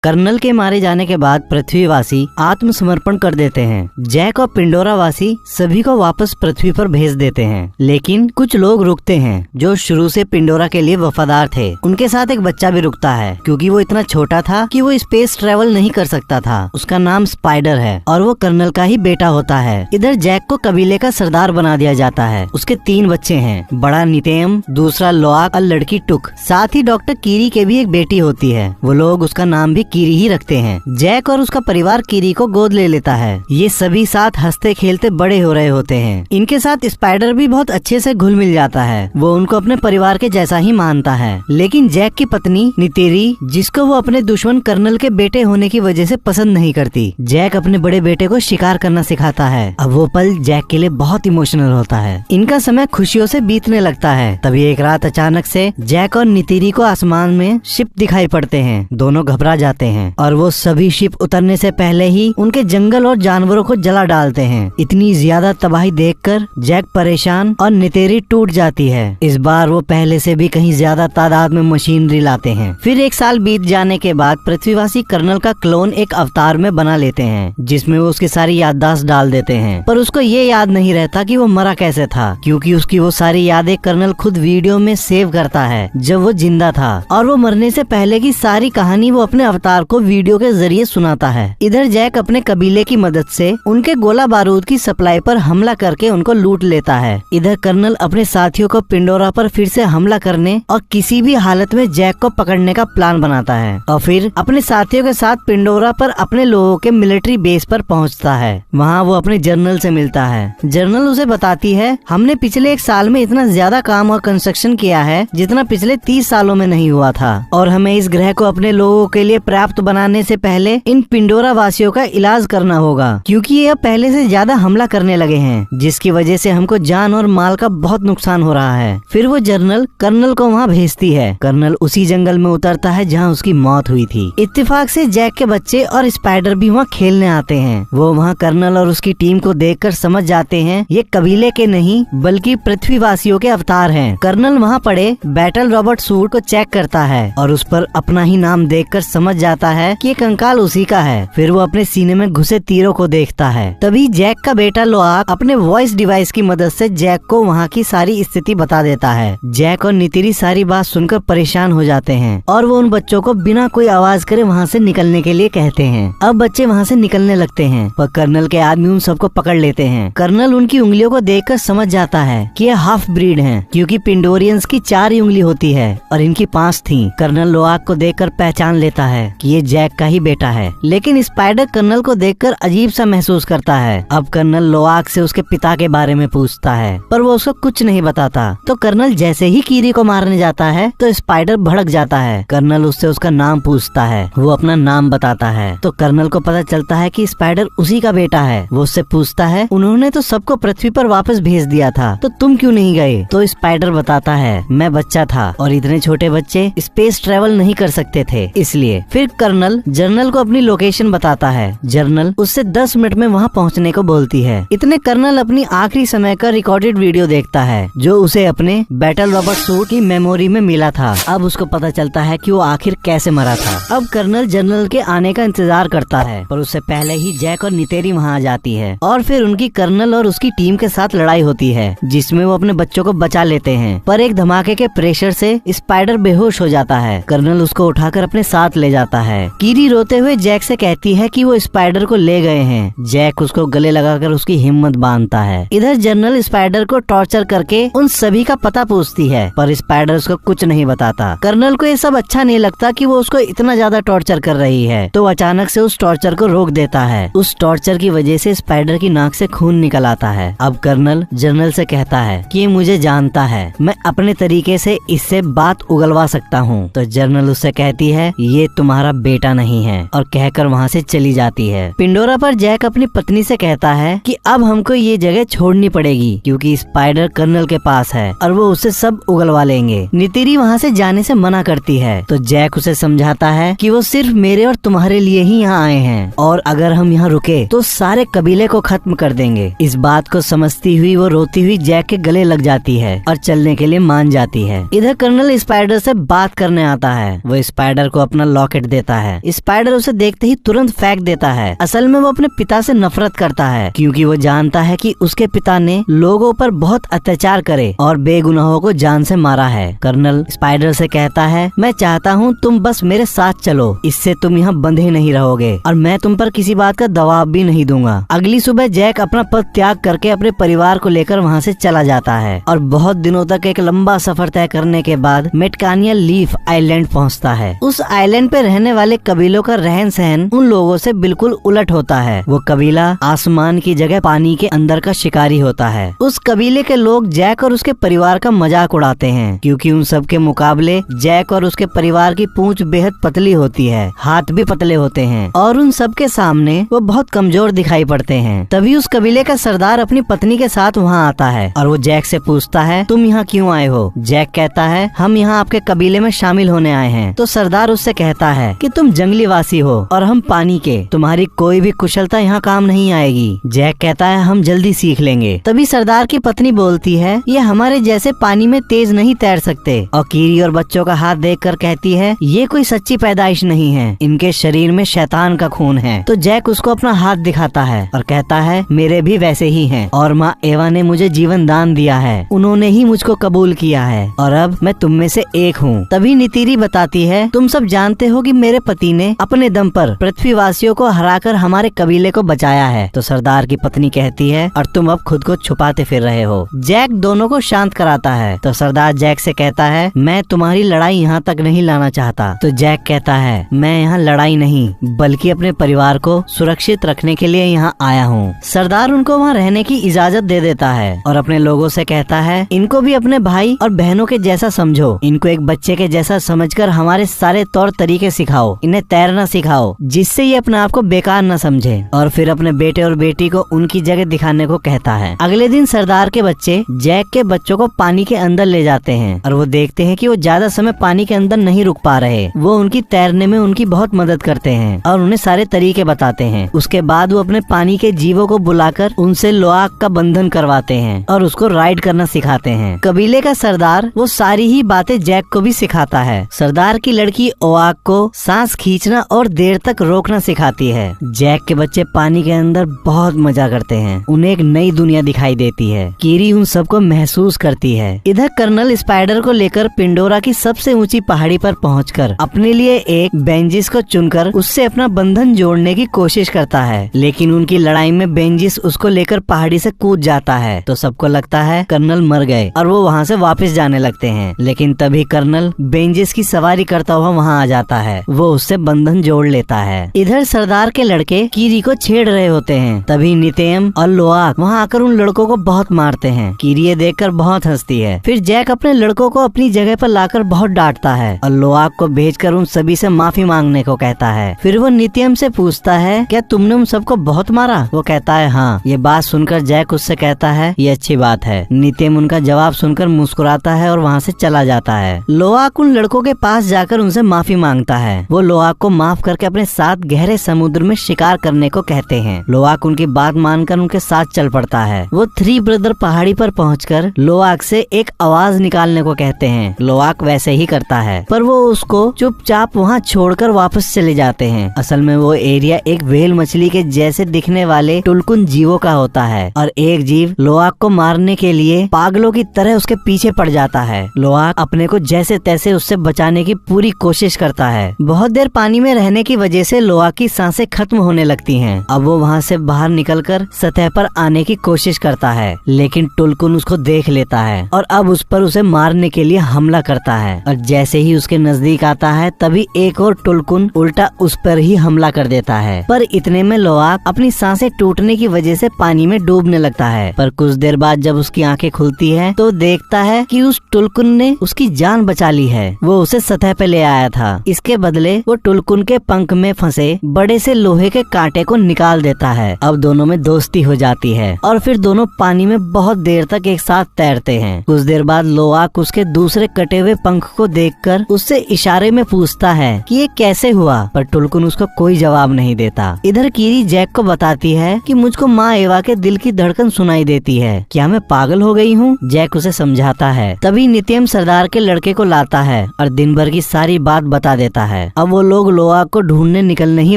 Colonel के मारे जाने के बाद पृथ्वीवासी आत्मसमर्पण कर देते हैं। जैक और पिंडोरा वासी सभी को वापस पृथ्वी पर भेज देते हैं, लेकिन कुछ लोग रुकते हैं जो शुरू से पिंडोरा के लिए वफादार थे। उनके साथ एक बच्चा भी रुकता है क्योंकि वो इतना छोटा था कि वो स्पेस ट्रेवल नहीं कर सकता था। उसका नाम स्पाइडर है और वो कर्नल का ही बेटा होता है। इधर जैक को कबीले का सरदार बना दिया जाता है। उसके 3 बच्चे हैं, बड़ा नितेम, दूसरा लोआक और लड़की टुक। साथ ही डॉक्टर कीरी के भी एक बेटी होती है। वो लोग उसका नाम भी कीरी ही रखते हैं। जैक और उसका परिवार कीरी को गोद ले लेता है। ये सभी साथ हंसते खेलते बड़े हो रहे होते हैं। इनके साथ स्पाइडर भी बहुत अच्छे से घुल मिल जाता है। वो उनको अपने परिवार के जैसा ही मानता है। लेकिन जैक की पत्नी नितेरी, जिसको वो अपने दुश्मन कर्नल के बेटे होने की वजह से पसंद नहीं करती, जैक अपने बड़े बेटे को शिकार करना सिखाता है। अब वो पल जैक के लिए बहुत इमोशनल होता है। इनका समय खुशियों से बीतने लगता है। तभी एक रात अचानक से जैक और नितेरी को आसमान में शिप दिखाई पड़ते हैं। दोनों घबरा जाते हैं और वो सभी शिप उतरने से पहले ही उनके जंगल और जानवरों को जला डालते हैं। इतनी ज्यादा तबाही देखकर जैक परेशान और नितेरी टूट जाती है। इस बार वो पहले से भी कहीं ज्यादा तादाद में मशीनरी लाते हैं। फिर 1 साल बीत जाने के बाद पृथ्वीवासी कर्नल का क्लोन एक अवतार में बना लेते हैं, जिसमें वो उसकी सारी याददाश्त डाल देते हैं। पर उसको ये याद नहीं रहता कि वो मरा कैसे था, क्योंकि उसकी वो सारी यादें कर्नल खुद वीडियो में सेव करता है जब वो जिंदा था। और वो मरने से पहले की सारी कहानी वो अपने अवतार को वीडियो के जरिए सुनाता है। इधर जैक अपने कबीले की मदद से उनके गोला बारूद की सप्लाई पर हमला करके उनको लूट लेता है। इधर कर्नल अपने साथियों को पिंडोरा पर फिर से हमला करने और किसी भी हालत में जैक को पकड़ने का प्लान बनाता है और फिर अपने साथियों के साथ पिंडोरा पर अपने लोगों के मिलिट्री बेस पर पहुंचता है। वहां वो अपने जनरल से मिलता है। जनरल उसे बताती है, हमने पिछले 1 साल में इतना ज्यादा काम और कंस्ट्रक्शन किया है जितना पिछले 30 सालों में नहीं हुआ था, और हमें इस ग्रह को अपने लोगों के लिए पर्याप्त बनाने से पहले इन पिंडोरा वासियों का इलाज करना होगा, क्योंकि ये अब पहले से ज्यादा हमला करने लगे हैं, जिसकी वजह से हमको जान और माल का बहुत नुकसान हो रहा है। फिर वो जनरल कर्नल को वहाँ भेजती है। कर्नल उसी जंगल में उतरता है जहाँ उसकी मौत हुई थी। इत्तेफाक से जैक के बच्चे और स्पाइडर भी वहाँ खेलने आते हैं। वो वहाँ कर्नल और उसकी टीम को देखकर समझ जाते हैं ये कबीले के नहीं बल्कि पृथ्वीवासियों के अवतार हैं। कर्नल वहाँ पड़े बैटल रॉबर्ट सूट को चेक करता है और उस पर अपना ही नाम देखकर समझ जाता है कि ये कंकाल उसी का है। फिर वो अपने सीने में घुसे तीरों को देखता है। तभी जैक का बेटा लोआक अपने वॉइस डिवाइस की मदद से जैक को वहाँ की सारी स्थिति बता देता है। जैक और नितेरी सारी बात सुनकर परेशान हो जाते हैं और वो उन बच्चों को बिना कोई आवाज करे वहाँ से निकलने के लिए कहते हैं। अब बच्चे वहाँ से निकलने लगते हैं पर कर्नल के आदमी उन सबको पकड़ लेते हैं। कर्नल उनकी उंगलियों को देखकर समझ जाता है कि ये हाफ ब्रीड हैं, क्योंकि पिंडोरियंस की 4 ही उंगली होती है और इनकी 5 थी। कर्नल लोआक को देखकर पहचान लेता है कि ये जैक का ही बेटा है, लेकिन स्पाइडर कर्नल को देखकर अजीब सा महसूस करता है। अब कर्नल लोआक से उसके पिता के बारे में पूछता है पर वो उसको कुछ नहीं बताता। तो कर्नल जैसे ही कीरी को मारने जाता है तो स्पाइडर भड़क जाता है। कर्नल उससे उसका नाम पूछता है। वो अपना नाम बताता है तो कर्नल को पता चलता है कि स्पाइडर उसी का बेटा है। वो उससे पूछता है, उन्होंने तो सबको पृथ्वी पर वापस भेज दिया था, तो तुम क्यों नहीं गए? तो स्पाइडर बताता है, मैं बच्चा था और इतने छोटे बच्चे स्पेस ट्रेवल नहीं कर सकते थे, इसलिए। फिर कर्नल जर्नल को अपनी लोकेशन बताता है। जर्नल उससे 10 मिनट में वहाँ पहुँचने को बोलती है। इतने कर्नल अपनी आखिरी समय का रिकॉर्डेड वीडियो देखता है जो उसे अपने बैटल रॉबर्ट सूट की मेमोरी में मिला था। अब उसको पता चलता है कि वो आखिर कैसे मरा था। अब कर्नल जनरल के आने का इंतजार करता है पर उससे पहले ही जैक और नितेरी वहाँ आ जाती है और फिर उनकी कर्नल और उसकी टीम के साथ लड़ाई होती है, जिसमें वो अपने बच्चों को बचा लेते हैं। पर एक धमाके के प्रेशर से स्पाइडर बेहोश हो जाता है। कर्नल उसको उठाकर अपने साथ ले जाता है। कीरी रोते हुए जैक से कहती है कि वो स्पाइडर को ले गए हैं। जैक उसको गले लगाकर उसकी हिम्मत बांधता है। इधर जनरल स्पाइडर को टॉर्चर करके उन सभी का पता पूछती है पर स्पाइडर उसको कुछ नहीं बताता। कर्नल को ये सब अच्छा नहीं लगता कि वो उसको इतना ज्यादा टॉर्चर कर रही है, तो अचानक से उस टॉर्चर को रोक देता है। उस टॉर्चर की वजह से स्पाइडर की नाक से खून निकल आता है। अब कर्नल जनरल से कहता है कि ये मुझे जानता है, मैं अपने तरीके से इससे बात उगलवा सकता हूँ। तो जनरल उससे कहती है, ये तुम्हारा बेटा नहीं है, और कहकर वहाँ से चली जाती है। पिंडोरा पर जैक अपनी पत्नी से कहता है कि अब हमको ये जगह छोड़नी पड़ेगी क्योंकि स्पाइडर कर्नल के पास है और वो उससे सब उगलवा लेंगे। नितेरी वहाँ से जाने से मना करती है तो जैक उसे समझाता है कि वो सिर्फ मेरे और तुम्हारे लिए ही यहाँ आए हैं और अगर हम यहाँ रुके तो सारे कबीले को खत्म कर देंगे। इस बात को समझती हुई वो रोती हुई जैक के गले लग जाती है और चलने के लिए मान जाती है। इधर कर्नल स्पाइडर से बात करने आता है। वो स्पाइडर को अपना लॉकेट देता है। स्पाइडर उसे देखते ही तुरंत फेंक देता है। असल में वो अपने पिता से नफरत करता है क्योंकि वो जानता है कि उसके पिता ने लोगों पर बहुत अत्याचार करे और बेगुनाहों को जान से मारा है। कर्नल स्पाइडर से कहता है, मैं चाहता हूँ तुम बस मेरे साथ चलो, इससे तुम यहाँ बंधे नहीं रहोगे और मैं तुम पर किसी बात का दबाव भी नहीं दूंगा। अगली सुबह जैक अपना पद त्याग करके अपने परिवार को लेकर वहाँ से चला जाता है और बहुत दिनों तक एक लंबा सफर तय करने के बाद मेटकानिया लीफ आइलैंड पहुँचता है। उस आइलैंड पे रहने वाले कबीलों का रहन सहन उन लोगों से बिल्कुल उलट होता है। वो कबीला आसमान की जगह पानी के अंदर का शिकारी होता है। उस कबीले के लोग जैक और उसके परिवार का मजाक उड़ाते हैं क्योंकि उन सब के मुकाबले जैक और उसके परिवार की पूंछ बेहद पतली होती है, हाथ भी पतले होते हैं और उन सब के सामने वो बहुत कमजोर दिखाई पड़ते हैं। तभी उस कबीले का सरदार अपनी पत्नी के साथ वहाँ आता है और वो जैक से पूछता है, तुम यहाँ क्यों आए हो? जैक कहता है, हम यहाँ आपके कबीले में शामिल होने आए हैं। तो सरदार उससे कहता है कि तुम जंगली वासी हो और हम पानी के, तुम्हारी कोई भी कुशलता यहाँ काम नहीं आएगी। जैक कहता है, हम जल्दी सीख लेंगे। तभी सरदार की पत्नी बोलती है, ये हमारे जैसे पानी में तेज नहीं तैर सकते। और कीरी और बच्चों का हाथ देखकर कहती है, ये कोई सच्ची पैदाइश नहीं है, इनके शरीर में शैतान का खून है। तो जैक उसको अपना हाथ दिखाता है और कहता है, मेरे भी वैसे ही हैं और माँ एवा ने मुझे जीवन दान दिया है, उन्होंने ही मुझको कबूल किया है और अब मैं तुम में से एक हूँ। तभी नितीरी बताती है, तुम सब जानते हो कि मेरे पति ने अपने दम पर पृथ्वीवासियों को हराकर हमारे कबीले को बचाया है। तो सरदार की पत्नी कहती है, और तुम अब खुद को छुपाते फिर रहे हो। जैक दोनों को शांत कराता है। तो सरदार जैक से कहता है, मैं तुम्हारी लड़ाई यहाँ तक नहीं लाना चाहता। तो जैक कहता है, मैं यहाँ लड़ाई नहीं बल्कि अपने परिवार को सुरक्षित रखने के लिए यहाँ आया हूँ। सरदार उनको वहाँ रहने की इजाजत दे देता है और अपने लोगों से कहता है, इनको भी अपने भाई और बहनों के जैसा समझो, इनको एक बच्चे के जैसा समझकर हमारे सारे तौर तरीके सिखाओ, इन्हें तैरना सिखाओ जिससे ये अपने आप को बेकार न समझे। और फिर अपने बेटे और बेटी को उनकी जगह दिखाने को कहता है। अगले दिन सरदार के बच्चे जैक के बच्चों को पानी के अंदर ले जाते हैं और वो देखते हैं कि वो ज्यादा समय पानी के अंदर नहीं रुक पा रहे। वो उनकी तैरने में उनकी बहुत मदद करते हैं और उन्हें सारे तरीके बताते हैं। उसके बाद वो अपने पानी के जीवों को बुलाकर उनसे लोआक का बंधन करवाते हैं और उसको राइड करना सिखाते हैं। कबीले का सरदार वो सारी ही बातें जैक को भी सिखाता है। सरदार की लड़की ओआक को सांस खींचना और देर तक रोकना सिखाती है। जैक के बच्चे पानी के अंदर बहुत मजा करते हैं, उन्हें एक नई दुनिया दिखाई देती है। कीरी उन सबको महसूस करती है। इधर कर्नल स्पाइडर को लेकर पिंडोरा की सबसे ऊंची पहाड़ी पर पहुंचकर अपने लिए एक बेंजिस को चुनकर उससे अपना बंधन जोड़ने की कोशिश करता है, लेकिन उनकी लड़ाई में बेंजिस उसको लेकर पहाड़ी से कूद जाता है। तो सबको लगता है कर्नल मर गए और वो वहाँ से वापस जाने लगते हैं, लेकिन तभी कर्नल बेंजिस की सवारी करता हुआ वहाँ आ जाता है। वो उससे बंधन जोड़ लेता है। इधर सरदार के लड़के कीरी को छेड़ रहे होते हैं। तभी नितेम और लोआक वहाँ आकर उन लड़कों को बहुत मारते हैं। कीरी ये देखकर बहुत हंसती है। फिर जैक अपने लड़कों को अपनी जगह पर लाकर बहुत डांटता है और लोआक को भेजकर उन सभी से माफी मांगने को कहता है। फिर वो नित्यम से पूछता है, क्या तुमने उन सबको बहुत मारा? वो कहता है, हाँ। ये बात सुनकर जैक उससे कहता है, ये अच्छी बात है। नित्यम उनका जवाब सुनकर मुस्कुराता है और वहाँ से चला जाता है। लोआक उन लड़कों के पास जाकर उनसे माफी मांगता है। वो लोआक को माफ करके अपने साथ गहरे समुद्र में शिकार करने को कहते हैं। लोआक उनकी बात मानकर उनके साथ चल पड़ता है। वो थ्री ब्रदर पहाड़ी पर पहुंचकर लोआक से एक आवाज निकालने को कहते हैं। लोआक वैसे ही करता है, पर वो उसको चुपचाप वहाँ छोड़कर वापस चले जाते हैं। असल में वो एरिया एक व्हेल मछली के जैसे दिखने वाले टुलकुन जीवों का होता है और एक जीव लोआक को मारने के लिए पागलों की तरह उसके पीछे पड़ जाता है। लोआक अपने को जैसे तैसे उससे बचाने की पूरी कोशिश करता है। बहुत देर पानी में रहने की वजह से लोआक की सांसें खत्म होने लगती हैं। अब वो वहाँ से बाहर निकलकर सतह पर आने की कोशिश करता है, लेकिन टुलकुन उसको देख लेता है और अब उस पर उसे मारने के लिए हमला करता है। और जैसे ही उसके नजदीक आता है तभी एक और टुलकुन उल्टा उस पर ही हमला कर देता है। पर इतने में लोआक अपनी सांसें टूटने की वजह से पानी में डूबने लगता है। पर कुछ देर बाद जब उसकी आंखें खुलती है तो देखता है कि उस टुलकुन ने उसकी जान बचा ली है। वो उसे सतह पे ले आया था। इसके बदले वो टुलकुन के पंख में फंसे बड़े से लोहे के कांटे को निकाल देता है। अब दोनों में दोस्ती हो जाती है और फिर दोनों पानी में बहुत देर तक एक साथ तैरते हैं। कुछ देर बाद लोआक उसके दूसरे कटे हुए पंख को देखकर उससे इशारे में पूछता है कि ये कैसे हुआ, पर टुलकुन उसको कोई जवाब नहीं देता। इधर कीरी जैक को बताती है कि मुझको माँ एवा के दिल की धड़कन सुनाई देती है, क्या मैं पागल हो गई हूँ? जैक उसे समझाता है। तभी नित्यम सरदार के लड़के को लाता है और दिन भर की सारी बात बता देता है। है। अब वो लोग लोआक को ढूंढने निकलने ही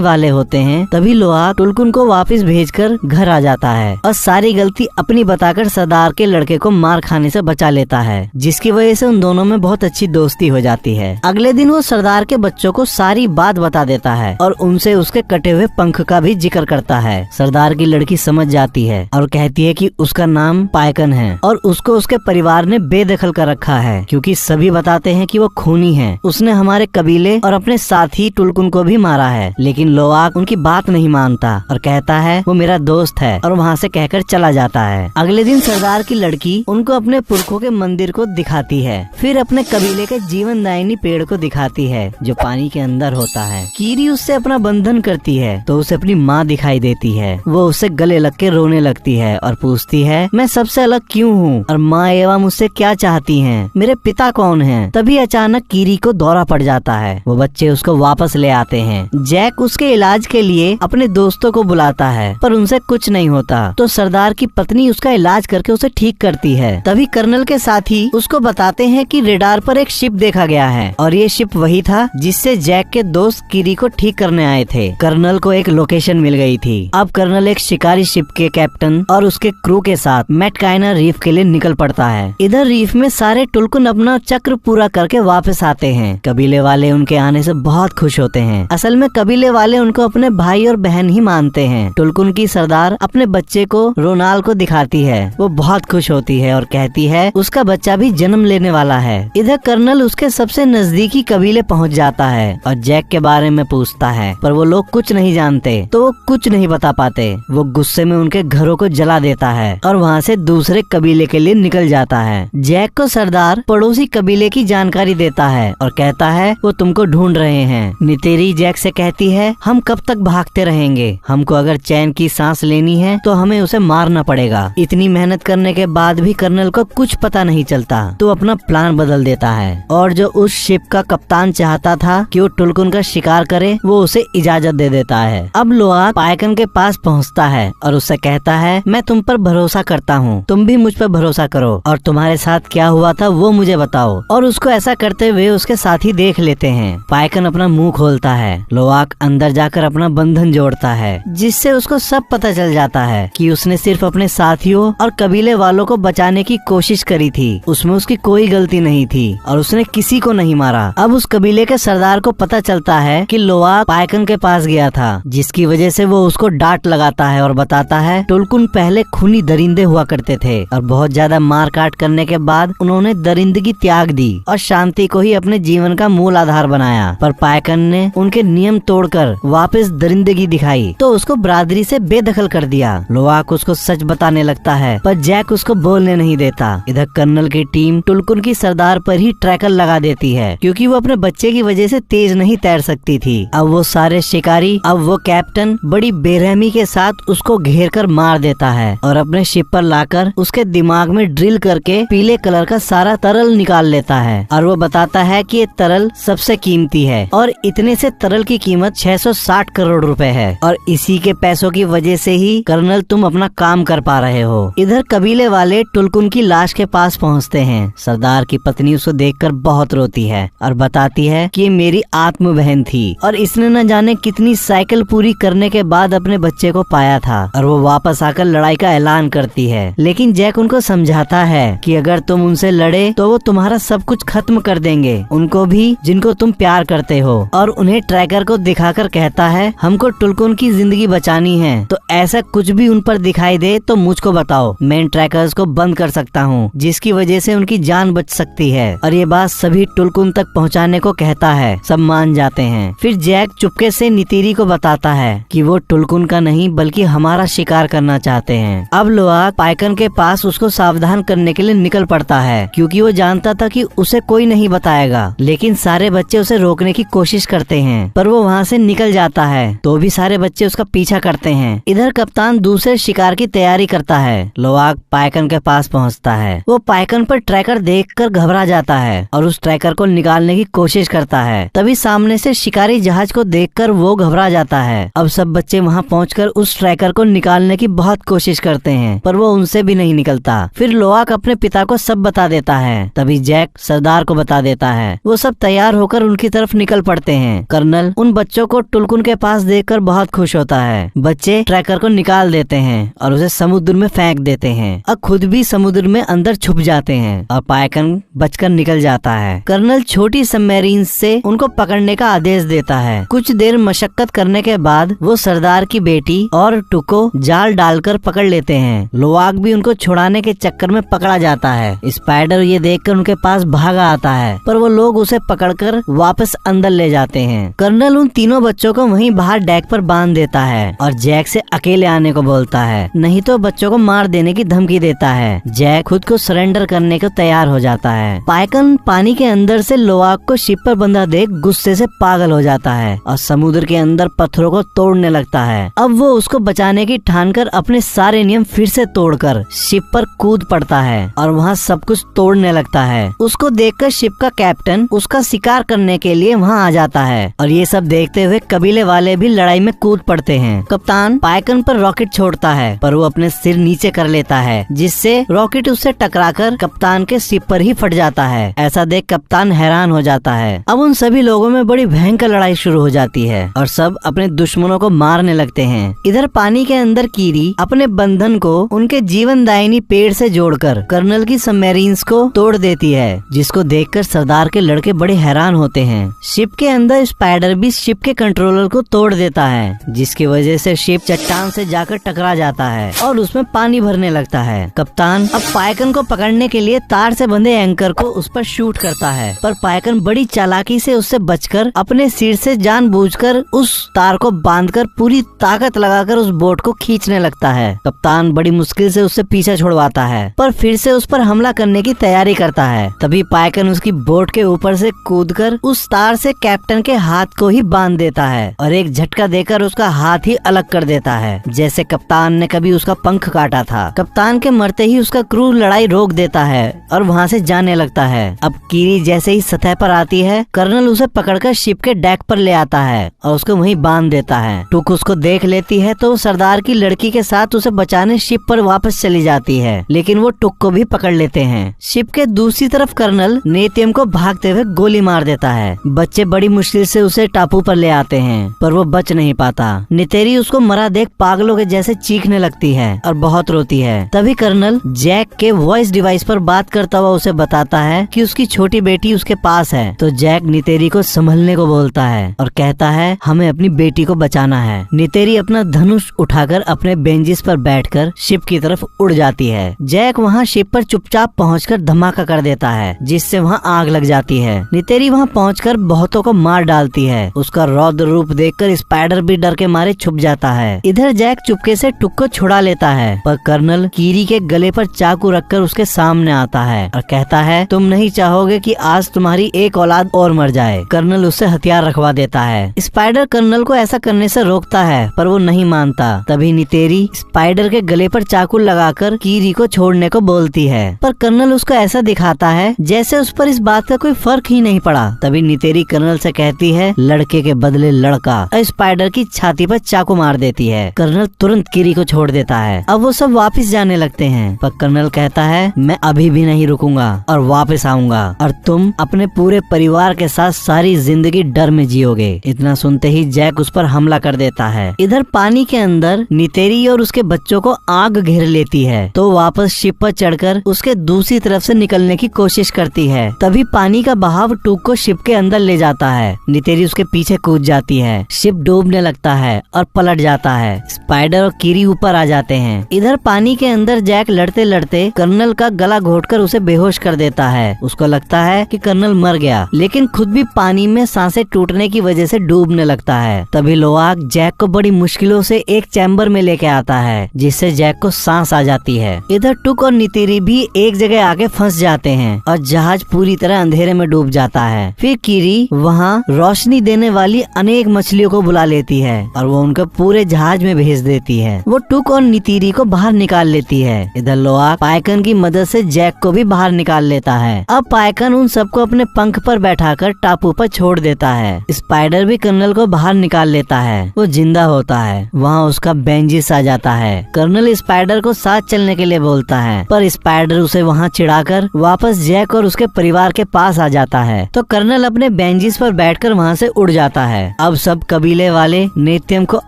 वाले होते हैं, तभी लोआक टुलकुन को वापस भेजकर घर आ जाता है और सारी गलती अपनी बताकर सरदार के लड़के को मार खाने से बचा लेता है, जिसकी वजह से उन दोनों में बहुत अच्छी दोस्ती हो जाती है। अगले दिन वो सरदार के बच्चों को सारी बात बता देता है और उनसे उसके कटे हुए पंख का भी जिक्र करता है। सरदार की लड़की समझ जाती है और कहती है कि उसका नाम पायकन है और उसको उसके परिवार ने बेदखल कर रखा है, क्योंकि सभी बताते हैं कि वो खूनी है। उसने हमारे कबीले और अपने साथी टुलकुन को भी मारा है, लेकिन लोआक उनकी बात नहीं मानता और कहता है वो मेरा दोस्त है और वहाँ से कहकर चला जाता है। अगले दिन सरदार की लड़की उनको अपने पुरखों के मंदिर को दिखाती है, फिर अपने कबीले के जीवनदायिनी पेड़ को दिखाती है जो पानी के अंदर होता है। कीरी उससे अपना बंधन करती है तो उसे अपनी माँ दिखाई देती है। वो उससे गले लग के रोने लगती है और पूछती है मैं सबसे अलग क्यों हूँ और माँ एवा मुझसे क्या चाहती हैं? मेरे पिता कौन हैं? तभी अचानक कीरी को दौरा पड़ जाता है। वो बच्चे उसको वापस ले आते हैं। जैक उसके इलाज के लिए अपने दोस्तों को बुलाता है पर उनसे कुछ नहीं होता, तो सरदार की पत्नी उसका इलाज करके उसे ठीक करती है। तभी कर्नल के साथी उसको बताते हैं कि रेडार पर एक शिप देखा गया है और ये शिप वही था जिससे जैक के दोस्त कीरी को ठीक करने आए थे। कर्नल को एक लोकेशन मिल गई थी। अब कर्नल एक शिकारी शिप के कैप्टन और उसके क्रू के साथ मैटकाइना रीफ के लिए निकल पड़ता है। इधर रीफ में सारे टुलकुन अपना चक्र पूरा करके वापस आते हैं। कबीले वाले उनके आने से बहुत खुश होते हैं। असल में कबीले वाले उनको अपने भाई और बहन ही मानते हैं। टुलकुन की सरदार अपने बच्चे को रोनाल को दिखाती है। वो बहुत खुश होती है और कहती है उसका बच्चा भी जन्म लेने वाला है। इधर कर्नल उसके सबसे नजदीकी कबीले पहुंच जाता है और जैक के बारे में पूछता है, पर वो लोग कुछ नहीं जानते तो वो कुछ नहीं बता पाते। वो गुस्से में उनके घरों को जला देता है और वहाँ से दूसरे कबीले के लिए निकल जाता है। जैक को सरदार पड़ोसी कबीले की जानकारी देता है और कहता है वो तुमको ढूंढ रहे हैं। नितेरी जैक से कहती है हम कब तक भागते रहेंगे? हमको अगर चैन की सांस लेनी है तो हमें उसे मारना पड़ेगा। इतनी मेहनत करने के बाद भी कर्नल को कुछ पता नहीं चलता तो अपना प्लान बदल देता है और जो उस शिप का कप्तान चाहता था कि वो टुलकुन का शिकार करे वो उसे इजाजत दे देता है। अब लोआक पायकन के पास पहुंचता है और उससे कहता है मैं तुम पर भरोसा करता हूँ, तुम भी मुझ पर भरोसा करो और तुम्हारे साथ क्या हुआ था वो मुझे बताओ। और उसको ऐसा करते हुए उसके साथी देख लेते हैं। पायकन अपना मुंह खोलता है। लोआक अंदर जाकर अपना बंधन जोड़ता है, जिससे उसको सब पता चल जाता है कि उसने सिर्फ अपने साथियों और कबीले वालों को बचाने की कोशिश करी थी। उसमें उसकी कोई गलती नहीं थी और उसने किसी को नहीं मारा। अब उस कबीले के सरदार को पता चलता है कि लोआक पायकन के पास गया था, जिसकी वजह से वो उसको डांट लगाता है और बताता है टुलकुन पहले खूनी दरिंदे हुआ करते थे और बहुत ज्यादा मार काट करने के बाद उन्होंने दरिंदगी त्याग दी और शांति को ही अपने जीवन का मूल आधार बनाया। पर पायकन ने उनके नियम तोड़कर वापस दरिंदगी दिखाई तो उसको बरादरी से बेदखल कर दिया। लोआक उसको सच बताने लगता है पर जैक उसको बोलने नहीं देता। इधर कर्नल की टीम टुलकुन की सरदार पर ही ट्रैकर लगा देती है, क्योंकि वो अपने बच्चे की वजह से तेज नहीं तैर सकती थी। अब वो सारे शिकारी, अब वो कैप्टन बड़ी बेरहमी के साथ उसको घेर कर मार देता है और अपने शिप पर लाकर उसके दिमाग में ड्रिल करके पीले कलर का सारा तरल निकाल लेता है और वो बताता है कि ये तरल सबसे कीमती है और इतने से तरल की कीमत 660 करोड़ रुपए है और इसी के पैसों की वजह से ही कर्नल तुम अपना काम कर पा रहे हो। इधर कबीले वाले टुलकुन की लाश के पास पहुंचते हैं। सरदार की पत्नी उसको देखकर बहुत रोती है और बताती है कि ये मेरी आत्म बहन थी और इसने न जाने कितनी साइकिल पूरी करने के बाद अपने बच्चे को पाया था और वो वापस आकर लड़ाई का ऐलान करती है। लेकिन जैक उनको समझाता है कि अगर तुम उनसे लड़े तो वो तुम्हारा सब कुछ खत्म कर देंगे, उनको भी जिनको तुम प्यार करते हो। और उन्हें ट्रैकर को दिखाकर कहता है हमको टुलकुन की जिंदगी बचानी है, तो ऐसा कुछ भी उन पर दिखाई दे तो मुझको बताओ, मैं इन ट्रैकर्स को बंद कर सकता हूँ जिसकी वजह से उनकी जान बच सकती है। और ये बात सभी टुलकुन तक पहुँचाने को कहता है। सब मान जाते हैं। फिर जैक चुपके से नितिरी को बताता है कि वो टुलकुन का नहीं बल्कि हमारा शिकार करना चाहते हैं। अब लोआक पायकन के पास उसको सावधान करने के लिए निकल पड़ता है, क्योंकि वो जानता था कि उसे कोई नहीं बताएगा। लेकिन सारे बच्चे उसे रोकने की कोशिश करते हैं पर वो वहाँ से निकल जाता है, तो भी सारे बच्चे उसका पीछा करते हैं। इधर कप्तान दूसरे शिकार की तैयारी करता है। लोआक पायकन के पास पहुँचता है। वो पायकन पर ट्रैकर देखकर घबरा जाता है और उस ट्रैकर को निकालने की कोशिश करता है। तभी सामने से शिकारी जहाज को देखकर वो घबरा जाता है। अब सब बच्चे वहाँ पहुंचकर उस ट्रैकर को निकालने की बहुत कोशिश करते हैं पर वो उनसे भी नहीं निकलता। फिर लोआक अपने पिता को सब बता देता है। तभी जैक सरदार को बता देता है। वो सब तैयार होकर उनकी तरफ तरफ निकल पड़ते हैं। कर्नल उन बच्चों को टुलकुन के पास देखकर बहुत खुश होता है। बच्चे ट्रैकर को निकाल देते हैं और उसे समुद्र में फेंक देते हैं और खुद भी समुद्र में अंदर छुप जाते हैं और पाइकन बचकर निकल जाता है। कर्नल छोटी सबमरीन से उनको पकड़ने का आदेश देता है। कुछ देर मशक्कत करने के बाद वो सरदार की बेटी और टुको जाल डालकर पकड़ लेते हैं। लोवाक भी उनको छुड़ाने के चक्कर में पकड़ा जाता है। स्पाइडर ये देखकर उनके पास भागा आता है, पर वो लोग उसे पकड़कर वापस अंदर ले जाते हैं। कर्नल उन तीनों बच्चों को वहीं बाहर डेक पर बांध देता है और जैक से अकेले आने को बोलता है, नहीं तो बच्चों को मार देने की धमकी देता है। जैक खुद को सरेंडर करने को तैयार हो जाता है। पाइकन पानी के अंदर से लोवाक को शिप पर बंधा देख गुस्से से पागल हो जाता है और समुद्र के अंदर पत्थरों को तोड़ने लगता है। अब वो उसको बचाने की ठानकर अपने सारे नियम फिर से तोड़कर शिप पर कूद पड़ता है और वहाँ सब कुछ तोड़ने लगता है। उसको देखकर शिप का कैप्टन उसका शिकार करने के लिए वहाँ आ जाता है और ये सब देखते हुए कबीले वाले भी लड़ाई में कूद पड़ते हैं। कप्तान पाइकन पर रॉकेट छोड़ता है, पर वो अपने सिर नीचे कर लेता है, जिससे रॉकेट उससे टकराकर कप्तान के शिप पर ही फट जाता है। ऐसा देख कप्तान हैरान हो जाता है। अब उन सभी लोगों में बड़ी भयंकर लड़ाई शुरू हो जाती है और सब अपने दुश्मनों को मारने लगते हैं। इधर पानी के अंदर कीरी अपने बंधन को उनके जीवनदायिनी पेड़ से जोड़कर कर्नल की सबमरीन्स को तोड़ देती है, जिसको देखकर सरदार के लड़के बड़े हैरान होते हैं। शिप के अंदर स्पाइडर भी शिप के कंट्रोलर को तोड़ देता है, जिसकी वजह से शिप चट्टान से जाकर टकरा जाता है और उसमें पानी भरने लगता है। कप्तान अब पाइकन को पकड़ने के लिए तार से बंधे एंकर को उस पर शूट करता है, पर पाइकन बड़ी चालाकी से उससे बचकर अपने सिर से जानबूझकर उस तार को बांधकर पूरी ताकत लगाकर उस बोट को खींचने लगता है। कप्तान बड़ी मुश्किल से उससे पीछा छुड़वाता है, पर फिर से उस पर हमला करने की तैयारी करता है। तभी पाइकन उसकी बोट के ऊपर से कूदकर उस तार से कैप्टन के हाथ को ही बांध देता है और एक झटका देकर उसका हाथ ही अलग कर देता है, जैसे कप्तान ने कभी उसका पंख काटा था। कप्तान के मरते ही उसका क्रू लड़ाई रोक देता है और वहाँ से जाने लगता है। अब कीरी जैसे ही सतह पर आती है, कर्नल उसे पकड़कर शिप के डेक पर ले आता है और उसको वहीं बांध देता है। टुक उसको देख लेती है तो सरदार की लड़की के साथ उसे बचाने शिप पर वापस चली जाती है, लेकिन वो टुक को भी पकड़ लेते हैं। शिप के दूसरी तरफ कर्नल नेतियम को भागते हुए गोली मार देता है। बच्चे बड़ी मुश्किल से उसे टापू पर ले आते हैं, पर वो बच नहीं पाता। नितेरी उसको मरा देख पागलों के जैसे चीखने लगती है और बहुत रोती है। तभी कर्नल जैक के वॉइस डिवाइस पर बात करता हुआ उसे बताता है कि उसकी छोटी बेटी उसके पास है। तो जैक नितेरी को संभलने को बोलता है और कहता है हमें अपनी बेटी को बचाना है। नितेरी अपना धनुष उठाकर अपने बेंजिस पर बैठकर शिप की तरफ उड़ जाती है। जैक वहाँ शिप पर चुपचाप पहुंचकर धमाका कर देता है, जिससे वहाँ आग लग जाती है। नितेरी वहाँ पहुंचकर बहुतों को मार डालती है। उसका रौद्र रूप देखकर स्पाइडर भी डर के मारे छुप जाता है। इधर जैक चुपके से टुक को छुड़ा लेता है, पर कर्नल कीरी के गले पर चाकू रखकर उसके सामने आता है और कहता है तुम नहीं चाहोगे कि आज तुम्हारी एक औलाद और मर जाए। कर्नल उससे हथियार रखवा देता है। स्पाइडर कर्नल को ऐसा करने से रोकता है, पर वो नहीं मानता। तभी नितेरी स्पाइडर के गले पर चाकू लगाकर कीरी को छोड़ने को बोलती है, पर कर्नल उसको ऐसा दिखाता है जैसे उस पर इस बात का कोई फर्क ही नहीं पड़ा। तभी नितेरी कर्नल से कहती है लड़के के बदले लड़का, और स्पाइडर की छाती पर चाकू मार देती है। कर्नल तुरंत कीरी को छोड़ देता है। अब वो सब वापस जाने लगते हैं, पर कर्नल कहता है मैं अभी भी नहीं रुकूंगा और वापस आऊंगा और तुम अपने पूरे परिवार के साथ सारी जिंदगी डर में जियोगे। इतना सुनते ही जैक उस पर हमला कर देता है। इधर पानी के अंदर नितेरी और उसके बच्चों को आग घेर लेती है, तो वापस शिप पर चढ़कर उसके दूसरी तरफ से निकलने की कोशिश करती है। तभी पानी का बहाव टूक को शिप के अंदर ले जाता है। नितेरी उसके पीछे कूद जाती है। शिप डूबने लगता है और पलट जाता है। स्पाइडर और कीरी ऊपर आ जाते हैं। इधर पानी के अंदर जैक लड़ते लड़ते कर्नल का गला घोटकर उसे बेहोश कर देता है। उसको लगता है कि कर्नल मर गया, लेकिन खुद भी पानी में सांसें टूटने की वजह से डूबने लगता है। तभी लोआक जैक को बड़ी मुश्किलों से एक चैम्बर में लेके आता है, जिससे जैक को सांस आ जाती है। इधर टुक और नितेरी भी एक जगह आके फंस जाते हैं और जहाज पूरी तरह अंधेरे में डूब जाता है। फिर कीरी वहाँ रोशनी देने वाली अनेक मछलियों को बुला लेती है और वो उनको पूरे जहाज में भेज देती है। वो टुक और नितेरी को बाहर निकाल लेती है। इधर लोआक पाइकन की मदद से जैक को भी बाहर निकाल लेता है। अब पाइकन उन सबको अपने पंख पर बैठाकर टापू पर छोड़ देता है। स्पाइडर भी कर्नल को बाहर निकाल लेता है। वो जिंदा होता है। वहाँ उसका बेंजिस आ जाता है। कर्नल स्पाइडर को साथ चलने के लिए बोलता है, पर स्पाइडर उसे वहाँ चिढ़ाकर वापस जैक और उसके परिवार के पास आ जाता है। तो कर्नल अपने बेंचेस पर बैठकर वहाँ से उड़ जाता है। अब सब कबीले वाले नेत्यम को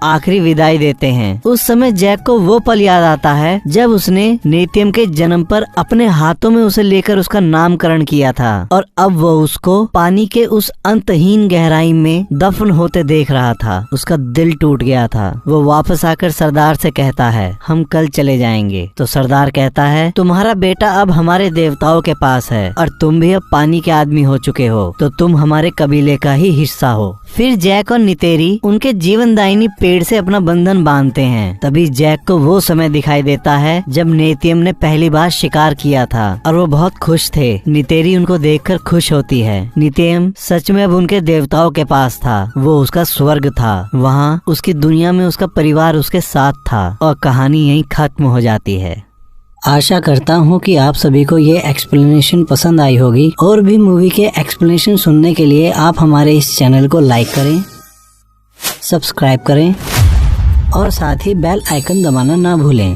आखिरी विदाई देते हैं। उस समय जैक को वो पल याद आता है जब उसने नेत्यम के जन्म पर अपने हाथों में उसे लेकर उसका नामकरण किया था और अब वो उसको पानी के उस अंतहीन गहराई में दफन होते देख रहा था। उसका दिल टूट गया था। वो वापस आकर सरदार से कहता है, हम कल चले जाएंगे। तो सरदार कहता है, तुम्हारा बेटा अब हमारे देवताओं के पास है और तुम भी अब पानी के आदमी हो चुके हो, तो तुम हमारे कबीले का ही हिस्सा हो। फिर जैक और नितेरी उनके जीवनदायिनी पेड़ से अपना बंधन बांधते हैं। तभी जैक को वो समय दिखाई देता है जब नेत्यम ने पहली बार शिकार किया था और वो बहुत खुश थे। नितेरी उनको देखकर खुश होती है। नित्यम सच में अब उनके देवताओं के पास था। वो उसका स्वर्ग था। वहाँ उसकी दुनिया में उसका परिवार उसके साथ था और कहानी यहीं खत्म हो जाती है। आशा करता हूँ कि आप सभी को ये एक्सप्लेनेशन पसंद आई होगी। और भी मूवी के एक्सप्लेनेशन सुनने के लिए आप हमारे इस चैनल को लाइक करें, सब्सक्राइब करें और साथ ही बेल आइकन दबाना ना भूलें।